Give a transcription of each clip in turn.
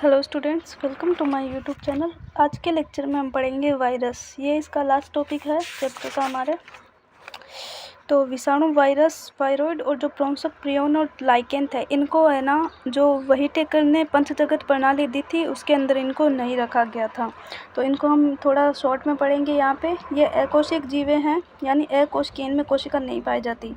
Hello students, welcome to my YouTube channel. आज के lecture में हम पढ़ेंगे वायरस। ये इसका लास्ट टॉपिक है चैप्टर का हमारे। तो विषाणु, वायरस, वायरॉइड और जो प्रशंसक प्रियन और लाइकेन थे, इनको है ना जो वही टेकर ने पंचजगत प्रणाली दी थी उसके अंदर इनको नहीं रखा गया था। तो इनको हम थोड़ा शॉर्ट में पढ़ेंगे। यहाँ पे ये अकोशिक जीवे हैं, यानी अकोशिकीय, इनमें कोशिका नहीं पाई जाती।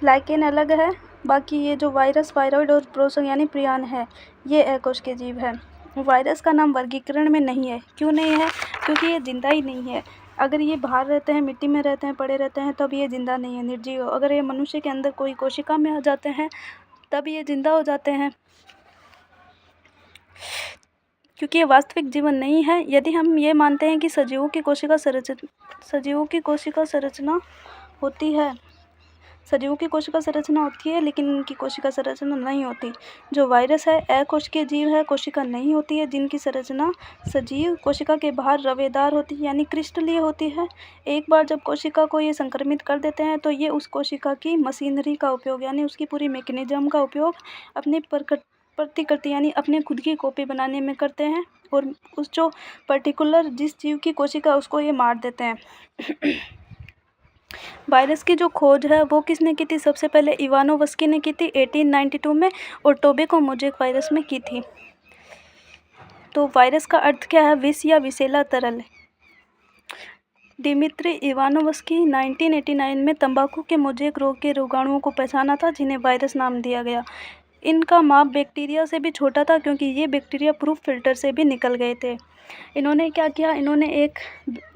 लाइकेन अलग है। बाकी ये जो वायरस, वायरॉइड और प्रोसोन यानी प्रियन है, ये अकोशिकीय जीव है। वायरस का नाम वर्गीकरण में नहीं है। क्यों नहीं है? क्योंकि ये जिंदा ही नहीं है। अगर ये बाहर रहते हैं, मिट्टी में रहते हैं, पड़े रहते हैं, तब ये जिंदा नहीं है, निर्जीव। अगर ये मनुष्य के अंदर कोई कोशिका में आ जाते हैं तब ये जिंदा हो जाते हैं, क्योंकि ये वास्तविक जीवन नहीं है। यदि हम ये मानते हैं कि सजीवों की कोशिका संरचना होती है, सजीवों की कोशिका संरचना होती है, लेकिन इनकी कोशिका संरचना नहीं होती। जो वायरस है अकोशिकीय जीव है, कोशिका नहीं होती है, जिनकी संरचना सजीव कोशिका के बाहर रवेदार होती है, यानी क्रिस्टलीय होती है। एक बार जब कोशिका को ये संक्रमित कर देते हैं तो ये उस कोशिका की मशीनरी का उपयोग, यानी उसकी पूरी मैकेनिज्म का उपयोग अपनी प्रतिकृति यानी अपने खुद की कॉपी बनाने में करते हैं, और उस जो पर्टिकुलर जिस जीव की कोशिका उसको ये मार देते हैं। वायरस की जो खोज है वो किसने की थी? सबसे पहले इवानोवस्की ने की थी 1892 में, और टोबैको मोज़ेक वायरस में की थी। तो वायरस का अर्थ क्या है? विष या विषैला तरल। डिमित्री इवानोवस्की 1989 में तंबाकू के मोज़ेक रोग के रोगाणुओं को पहचाना था, जिन्हें वायरस नाम दिया गया। इनका माप बैक्टीरिया से भी छोटा था, क्योंकि ये बैक्टीरिया प्रूफ फिल्टर से भी निकल गए थे। इन्होंने क्या किया? इन्होंने एक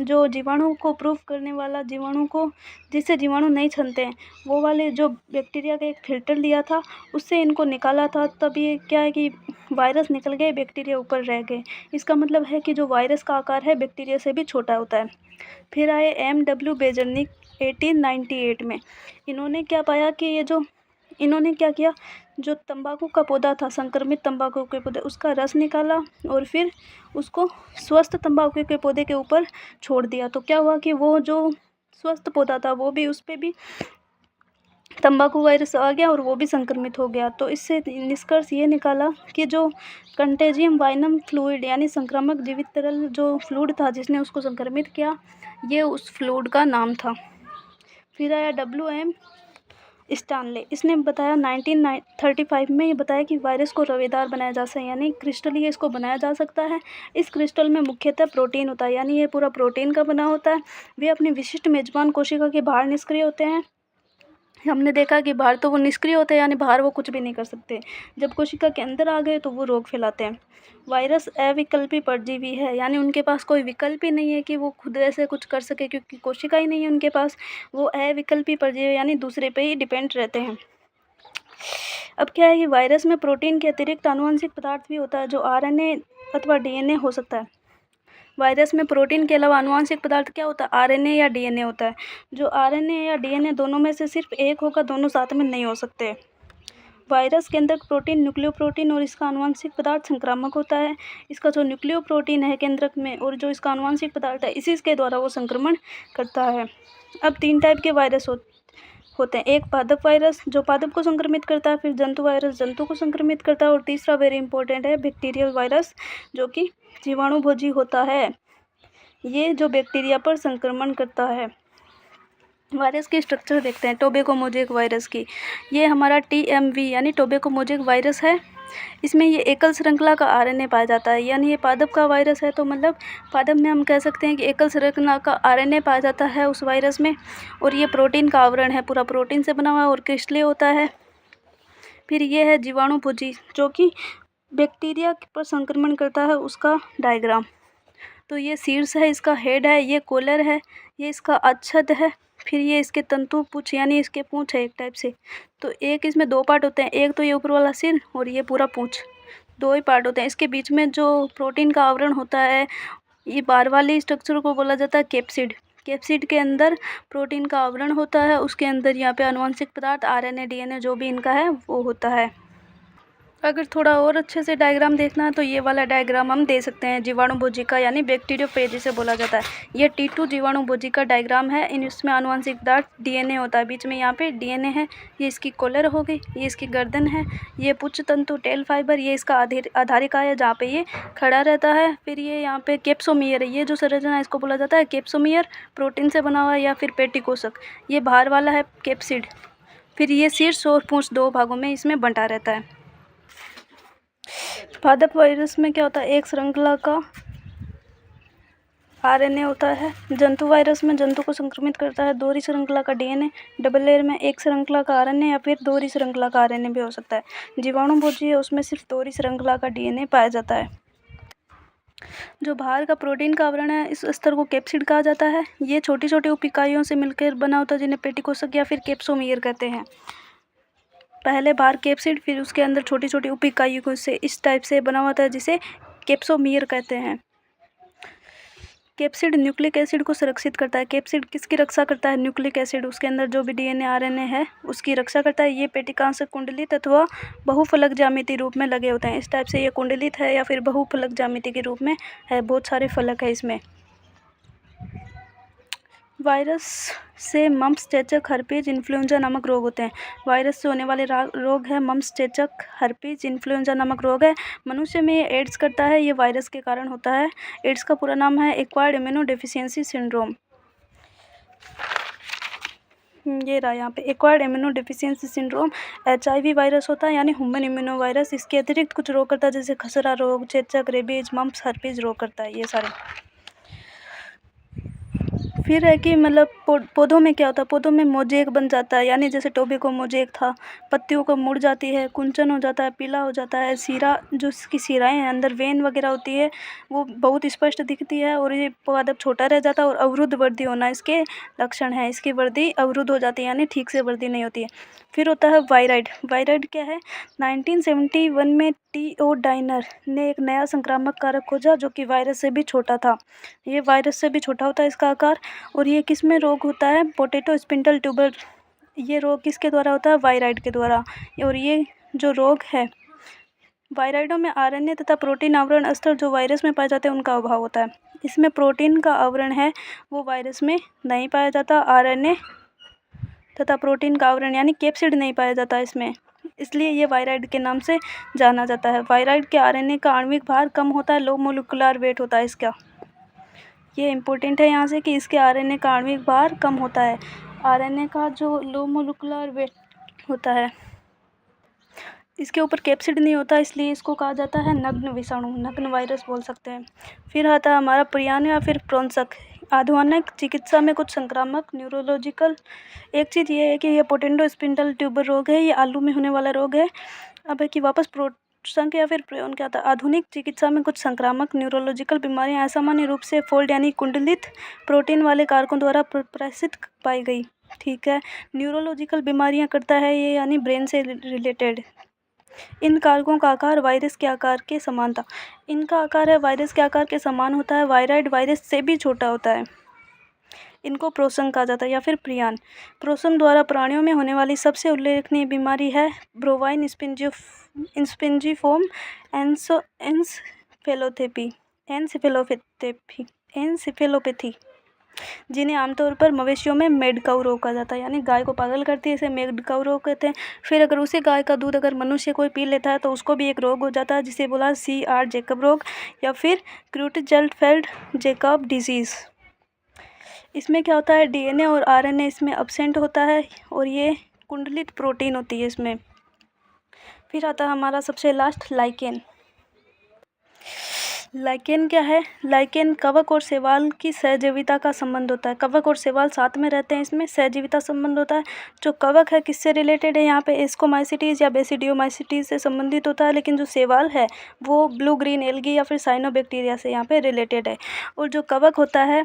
जो जीवाणु को प्रूफ करने वाला, जीवाणु को जिससे जीवाणु नहीं छनते हैं, वो वाले जो बैक्टीरिया का एक फिल्टर लिया था, उससे इनको निकाला था। तब ये क्या है कि वायरस निकल गए, बैक्टीरिया ऊपर रह गए। इसका मतलब है कि जो वायरस का आकार है बैक्टीरिया से भी छोटा होता है। फिर आए M.W. बेजर्निक 1898 में। इन्होंने क्या पाया कि इन्होंने क्या किया? जो तंबाकू का पौधा था, संक्रमित तंबाकू के पौधे, उसका रस निकाला और फिर उसको स्वस्थ तंबाकू के पौधे के ऊपर छोड़ दिया। तो क्या हुआ कि वो जो स्वस्थ पौधा था वो भी, उस पर भी तंबाकू वायरस आ गया और वो भी संक्रमित हो गया। तो इससे निष्कर्ष ये निकाला कि जो कंटेजियम वाइनम फ्लूइड यानी संक्रामक जीवित तरल जो फ्लूइड था जिसने उसको संक्रमित किया, ये उस फ्लूइड का नाम था। फिर आया W.M. स्टानले। इसने बताया 1935 में ये बताया कि वायरस को रवेदार बनाया जा सकता है, यानी क्रिस्टलीय इसको बनाया जा सकता है। इस क्रिस्टल में मुख्यतः प्रोटीन होता है, यानी ये पूरा प्रोटीन का बना होता है। वे अपनी विशिष्ट मेजबान कोशिका के बाहर निष्क्रिय होते हैं। हमने देखा कि बाहर तो वो निष्क्रिय होते हैं, यानी बाहर वो कुछ भी नहीं कर सकते। जब कोशिका के अंदर आ गए तो वो रोग फैलाते हैं। वायरस अविकल्पी परजीवी है, यानी उनके पास कोई विकल्प ही नहीं है कि वो खुद ऐसे कुछ कर सके, क्योंकि कोशिका ही नहीं है उनके पास। वो अविकल्पी परजीवी यानी दूसरे पे ही डिपेंड रहते हैं। अब क्या है कि वायरस में प्रोटीन के अतिरिक्त आनुवंशिक पदार्थ भी होता है, जो RNA अथवा DNA हो सकता है। वायरस में प्रोटीन के अलावा आनुवंशिक पदार्थ क्या होता है? RNA या DNA होता है। जो RNA या DNA दोनों में से सिर्फ एक होगा, दोनों साथ में नहीं हो सकते। वायरस के अंदर प्रोटीन न्यूक्लियो प्रोटीन और इसका आनुवंशिक पदार्थ संक्रामक होता है। इसका जो न्यूक्लियो प्रोटीन है केंद्रक में, और जो इसका आनुवंशिक पदार्थ है, इसी के द्वारा वो संक्रमण करता है। अब 3 टाइप के वायरस होते हैं। एक पादप वायरस जो पादप को संक्रमित करता है, फिर जंतु वायरस जंतु को संक्रमित करता है, और तीसरा वेरी इंपॉर्टेंट है बैक्टीरियल वायरस, जो कि जीवाणुभोजी होता है। ये जो बैक्टीरिया पर संक्रमण करता है। वायरस की स्ट्रक्चर देखते हैं टोबैको मोज़ेक वायरस की। ये हमारा TMV यानी टोबैको मोज़ेक वायरस है। इसमें ये एकल श्रृंखला का RNA पाया जाता है, यानी ये पादप का वायरस है, तो मतलब पादप में हम कह सकते हैं कि एकल श्रृंखला का RNA पाया जाता है उस वायरस में। और ये प्रोटीन का आवरण है, पूरा प्रोटीन से बना हुआ है और क्रिस्टलीय होता है। फिर ये है जीवाणुभोजी, जो कि बैक्टीरिया पर संक्रमण करता है, उसका डायग्राम। तो ये शीर्ष है, इसका हेड है, ये कॉलर है, ये इसका अच्छद है, फिर ये इसके तंतु पूंछ यानी इसके पूंछ है एक टाइप से। तो एक इसमें 2 पार्ट होते हैं, एक तो ये ऊपर वाला सिर और ये पूरा पूंछ, 2 ही पार्ट होते हैं। इसके बीच में जो प्रोटीन का आवरण होता है, ये बाहर वाली स्ट्रक्चर को बोला जाता है कैप्सिड। कैप्सिड के अंदर प्रोटीन का आवरण होता है, उसके अंदर यहाँ पे आनुवंशिक पदार्थ RNA DNA जो भी इनका है वो होता है। अगर थोड़ा और अच्छे से डायग्राम देखना है तो ये वाला डायग्राम हम दे सकते हैं। जीवाणुभोजी का यानी बैक्टीरियोफेज जिसे बोला जाता है। ये T2 जीवाणुभोजी का डायग्राम है। इसमें आनुवंशिक पदार्थ डीएनए होता है। बीच में यहाँ पे डीएनए है। ये इसकी कॉलर हो गई, ये इसकी गर्दन है, ये पुच्छ तंतु टेल फाइबर, ये इसका आधारिका है जहाँ पे ये खड़ा रहता है। फिर ये यहाँ पे कैप्सोमियर है। ये जो संरचना है इसको बोला जाता है कैप्सोमियर, प्रोटीन से बना हुआ है या फिर पेटिकोशक। ये बाहर वाला है कैप्सिड। फिर ये शीर्ष और पूंछ दो भागों में इसमें बंटा रहता है। पादप वायरस में क्या होता है, एक श्रृंखला का आरएनए होता है। जंतु वायरस में जंतु को संक्रमित करता है दोहरी श्रृंखला का डीएनए। डबल लेयर में एक श्रृंखला का आरएनए या फिर दोहरी श्रृंखला का आरएनए भी हो सकता है। जीवाणुभोजी है उसमें सिर्फ दोहरी श्रृंखला का डीएनए पाया जाता है। जो बाहर का प्रोटीन का आवरण है इस स्तर को कैप्सिड कहा जाता है। ये छोटी छोटी उप इकाइयों से मिलकर बना होता है जिन्हें पेटिकोशक या फिर कैप्सोमियर कहते हैं। पहले बाहर कैप्सिड, फिर उसके अंदर छोटी छोटी उप इकाइयों से इस टाइप से बना होता है जिसे कैप्सोमियर कहते हैं। कैप्सिड न्यूक्लिक एसिड को सुरक्षित करता है। कैप्सिड किसकी रक्षा करता है, न्यूक्लिक एसिड, उसके अंदर जो भी डीएनए आरएनए है उसकी रक्षा करता है। ये पेटिकांश कुंडलित अथवा बहुफलक ज्यामिति रूप में लगे होते हैं। इस टाइप से ये कुंडलित है या फिर बहुफलक ज्यामिति के रूप में है। बहुत सारे फलक है इसमें। वायरस से मम्प्स, चेचक, हर्पीज, इन्फ्लुएंजा नामक रोग होते हैं। वायरस से होने वाले रोग है मम्प्स, चेचक, हर्पीज, इन्फ्लुएंजा नामक रोग है। मनुष्य में ये एड्स करता है। ये वायरस के कारण होता है। एड्स का पूरा नाम है एक्वायर्ड इम्यूनो डेफिशिएंसी सिंड्रोम। ये रहा यहाँ पे acquired immuno deficiency syndrome. HIV virus होता है यानी ह्यूमन इम्यूनो वायरस। इसके अतिरिक्त कुछ रोग करता है जैसे खसरा रोग, चेचक, रेबीज, मम्प्स, हर्पीज रोग करता है ये सारे। फिर है कि मतलब पौधों में क्या होता है, पौधों में मोजेक बन जाता है यानी जैसे टोबैको मोजेक था। पत्तियों को मुड़ जाती है, कुंचन हो जाता है, पीला हो जाता है। सीरा, जो इसकी सिराएं हैं अंदर वेन वगैरह होती है वो बहुत स्पष्ट दिखती है। और ये पादप छोटा रह जाता है और अवरुद्ध वृद्धि होना इसके लक्षण है। इसकी वृद्धि अवरुद्ध हो जाती है यानी ठीक से वृद्धि नहीं होती है। फिर होता है वायराइड। वायराइड क्या है, 1971 में T.O. डाइनर ने एक नया संक्रामक कारक खोजा जो कि वायरस से भी छोटा था। ये वायरस से भी छोटा होता है इसका आकार। और ये किस में रोग होता है, पोटैटो स्पिंडल ट्यूबर। ये रोग किसके द्वारा होता है, वायराइड के द्वारा। और ये जो रोग है वायराइडों में आरएनए तथा प्रोटीन आवरण स्तर जो वायरस में पाए जाते हैं उनका अभाव होता है। इसमें प्रोटीन का आवरण है वो वायरस में नहीं पाया जाता। आरएनए तथा प्रोटीन का आवरण यानी कैप्सिड नहीं पाया जाता इसमें, इसलिए ये वायराइड के नाम से जाना जाता है। वायराइड के आरएनए का आणविक भार कम होता है, लो मोलिकुलर वेट होता है इसका। ये इम्पोर्टेंट है यहाँ से कि इसके आरएनए का आणविक भार कम होता है। आरएनए का जो लो मोलिकुलर वेट होता है इसके ऊपर कैप्सिड नहीं होता, इसलिए इसको कहा जाता है नग्न विषाणु, नग्न वायरस बोल सकते हैं। फिर आता है हमारा प्रियन या फिर प्रोंसक। आधुनिक चिकित्सा में कुछ संक्रामक न्यूरोलॉजिकल, एक चीज़ ये है कि ये पोटेंडो स्पिंडल ट्यूबर रोग है, ये आलू में होने वाला रोग है। अब है कि वापस प्रोंसक या फिर प्रियन क्या था। आधुनिक चिकित्सा में कुछ संक्रामक न्यूरोलॉजिकल बीमारियां असामान्य रूप से फोल्ड यानी कुंडलित प्रोटीन वाले कारकों द्वारा प्रसारित पाई गई। ठीक है, न्यूरोलॉजिकल बीमारियां करता है ये यानी ब्रेन से रिलेटेड। इन कारकों का आकार वायरस के आकार के समान था। इनका आकार है वायरस के आकार के समान होता है। वायराइड वायरस से भी छोटा होता है। इनको प्रोसंग कहा जाता है या फिर प्रियन। प्रोसंग द्वारा प्राणियों में होने वाली सबसे उल्लेखनीय बीमारी है ब्रोवाइन स्पिंजिफोम एन्सेफेलोपैथी, जिन्हें आमतौर पर मवेशियों में मेड काउ रोग कहा जाता है यानी गाय को पागल करती है, इसे मेड काउ रोग कहते हैं। फिर अगर उसी गाय का दूध अगर मनुष्य कोई पी लेता है तो उसको भी एक रोग हो जाता है जिसे बोला CR जैकब रोग या फिर क्रूटजेल्टफेल्ड जैकब डिजीज़। इसमें क्या होता है, DNA और RNA इसमें अब्सेंट होता है और ये कुंडलित प्रोटीन होती है इसमें। फिर आता है हमारा सबसे लास्ट लाइकेन। लाइकेन क्या है, लाइकेन कवक और शैवाल की सहजीविता का संबंध होता है। कवक और शैवाल साथ में रहते हैं, इसमें सहजीविता संबंध होता है। जो कवक है किससे रिलेटेड है, यहाँ पे एस्कोमाइसिटीज या बेसिडियोमाइसिटीज से संबंधित होता है, लेकिन जो शैवाल है वो ब्लू ग्रीन एल्गी या फिर साइनोबैक्टीरिया से यहाँ पे रिलेटेड है। और जो कवक होता है,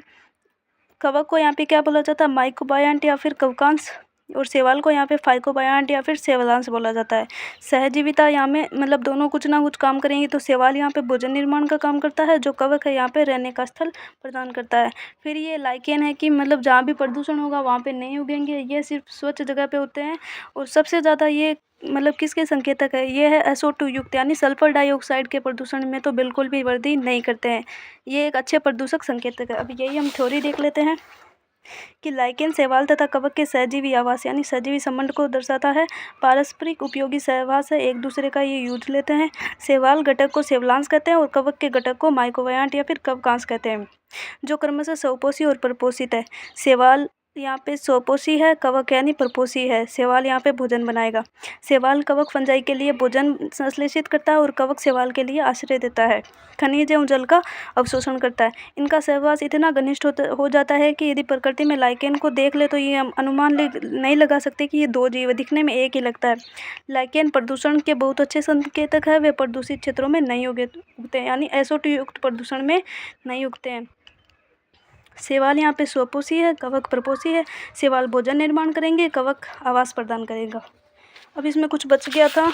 कवक को यहाँ पे क्या बोला जाता है, माइक्रोबायंट या फिर कवकांश, और शैवाल को यहाँ पे फाइकोबायंट या फिर शैवालांश बोला जाता है। सहजीविता यहाँ में मतलब दोनों कुछ ना कुछ काम करेंगे। तो शैवाल यहाँ पे भोजन निर्माण का काम करता है, जो कवक है यहाँ पे रहने का स्थल प्रदान करता है। फिर ये लाइकेन है कि मतलब जहाँ भी प्रदूषण होगा वहाँ पे नहीं उगेंगे, ये सिर्फ स्वच्छ जगह पे होते हैं। और सबसे ज़्यादा ये मतलब किसके संकेतक है, ये है SO2 युक्त यानी सल्फर डाइऑक्साइड के प्रदूषण में तो बिल्कुल भी वृद्धि नहीं करते हैं। ये एक अच्छे प्रदूषक संकेतक है। अब यही हम थ्योरी देख लेते हैं कि लाइकेन शैवाल तथा कवक के सहजीवी आवास यानी सहजीवी संबंध को दर्शाता है। पारस्परिक उपयोगी सहवास है, एक दूसरे का ये यूज लेते हैं। शैवाल घटक को शैवालांश कहते हैं और कवक के घटक को माइक्रोवायंट या फिर कवकांश कहते हैं, जो क्रमशः स्वपोषी और परपोषित है। शैवाल यहाँ पे स्वपोषी है, कवक यानी परपोषी है। शैवाल यहाँ पे भोजन बनाएगा। शैवाल कवक फंजाई के लिए भोजन संश्लेषित करता है और कवक शैवाल के लिए आश्रय देता है। खनिज एवं जल का अवशोषण करता है। इनका सहवास इतना घनिष्ठ हो जाता है कि यदि प्रकृति में लाइकेन को देख ले तो ये हम अनुमान नहीं लगा सकते कि ये दो जीव है, दिखने में एक ही लगता है। लाइकेन प्रदूषण के बहुत अच्छे संकेतक है। वे प्रदूषित क्षेत्रों में नहीं उगते हैं यानी SO2 युक्त प्रदूषण में नहीं उगते हैं। शैवाल यहाँ पे स्वपोषी है, कवक परपोषी है। शैवाल भोजन निर्माण करेंगे, कवक आवास प्रदान करेगा। अब इसमें कुछ बच गया था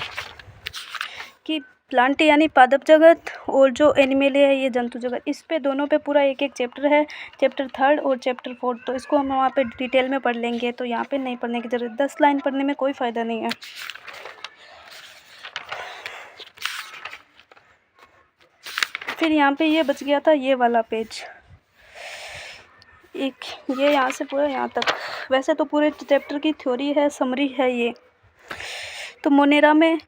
कि प्लांट यानी पादप जगत और जो एनिमलिया है ये जंतु जगत। इस पे दोनों पे पूरा एक एक चैप्टर है, चैप्टर 3 और चैप्टर 4। तो इसको हम वहाँ पे डिटेल में पढ़ लेंगे, तो यहाँ पे नहीं पढ़ने की जरूरत। 10 लाइन पढ़ने में कोई फ़ायदा नहीं है। फिर यहाँ पे ये बच गया था ये वाला पेज, एक ये यहाँ से पूरा यहाँ तक। वैसे तो पूरे चैप्टर की थ्योरी है, समरी है ये। तो मोनेरा में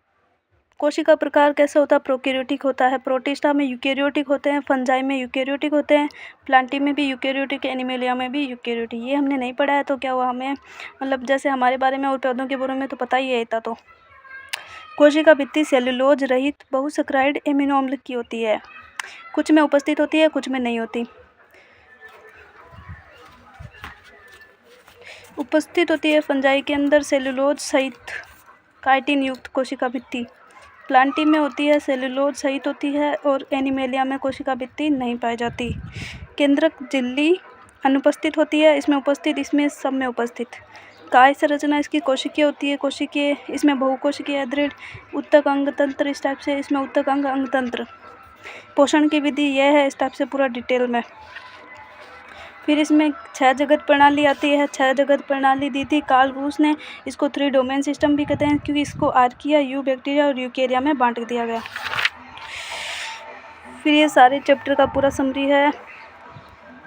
कोशिका प्रकार कैसे होता है? प्रोकैरियोटिक होता है। प्रोटिस्टा में यूकैरियोटिक होते हैं। फंजाई में यूकैरियोटिक होते हैं। प्लांटी में भी यूकैरियोटिक, एनिमेलिया में भी यूकैरियोटिक। ये हमने नहीं पढ़ा है तो क्या हुआ, हमें मतलब जैसे हमारे बारे में और पौधों के बारे में तो पता ही है इतना। तो कोशिका भित्ति सेलुलोज रहित बहुसैकराइड एमिनो अम्ल की होती है। कुछ में उपस्थित होती है, कुछ में नहीं होती। उपस्थित होती है फंजाई के अंदर सेलुलोज सहित काइटिन युक्त कोशिका भित्ति। प्लांटी में होती है, सेलुलोज सहित होती है और एनिमेलिया में कोशिका भित्ति नहीं पाई जाती। केंद्रक झिल्ली अनुपस्थित होती है, इसमें उपस्थित, इसमें सब में उपस्थित। काय संरचना इसकी कोशिकीय होती है, कोशिकीय, इसमें बहुकोशिकीय दृढ़ उत्तक अंग तंत्र इस टाइप से, इसमें उत्तक अंग अंग तंत्र। पोषण की विधि यह है इस टाइप से पूरा डिटेल में। फिर इसमें 6 जगत प्रणाली आती है। 6 जगत प्रणाली दी थी कार्ल रूस ने। इसको 3 डोमेन सिस्टम भी कहते हैं क्योंकि इसको आर्किया, बैक्टीरिया और यूकेरिया में बांट दिया गया। फिर ये सारे चैप्टर का पूरा समरी है।